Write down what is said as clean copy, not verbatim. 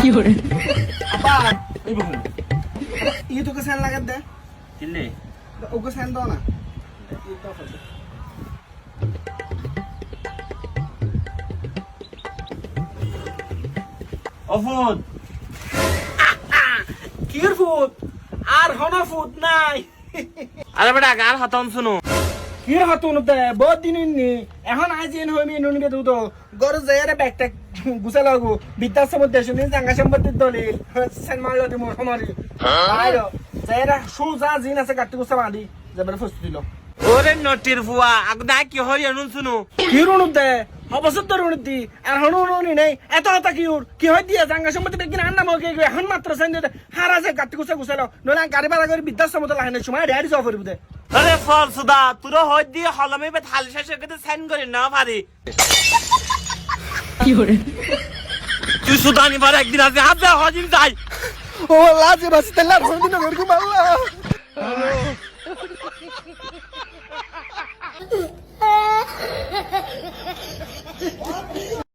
আপা এই বলুন ই তোকে স্যান লাগাত দে কিলে ওকে স্যান দাও না অফুত কির ফুট আর হনা ফুট নাই আরে বেটা গার হাতন শুনো কির হাতুন দে বহুত দিন নি এখন আজ এন হইমি নুন বে দুটো গর যায়রে ব্যাগটা গুছা লাগু বিদ্যাশ্রম দেশে নি জাঙ্গা সম্পত্তির দলিল সেন মারলো দি মোর হমারি আয়ো যায়রা সুজা জিন আছে কাটি গুছা বাঁধি যাবার ফসি দিল ওরে নটির ফুয়া আগদা কি হই আনুন শুনো কি রুন দে অবসর তো রুন দি আর হনু রুনি নাই এত হতা কি হয় দিয়া জাঙ্গা সম্পত্তি বেগিন আন্না মগে এখন মাত্র সেন দে হারা আছে কাটি গুছা গুছালো নলা গাড়ি ভাড়া করে বিদ্যাশ্রম তো লাহেনে সময় ড্যাডি সফর করব দে আরে ফল সুদা তুই হই দি হলমে বে থালি শেষে কতে সাইন করি না পারি তুই সুদা নিবার একদিন আছে হাতে হজিম যাই ও লাজে বাসি তেলার হদিন করে কি মাল্লা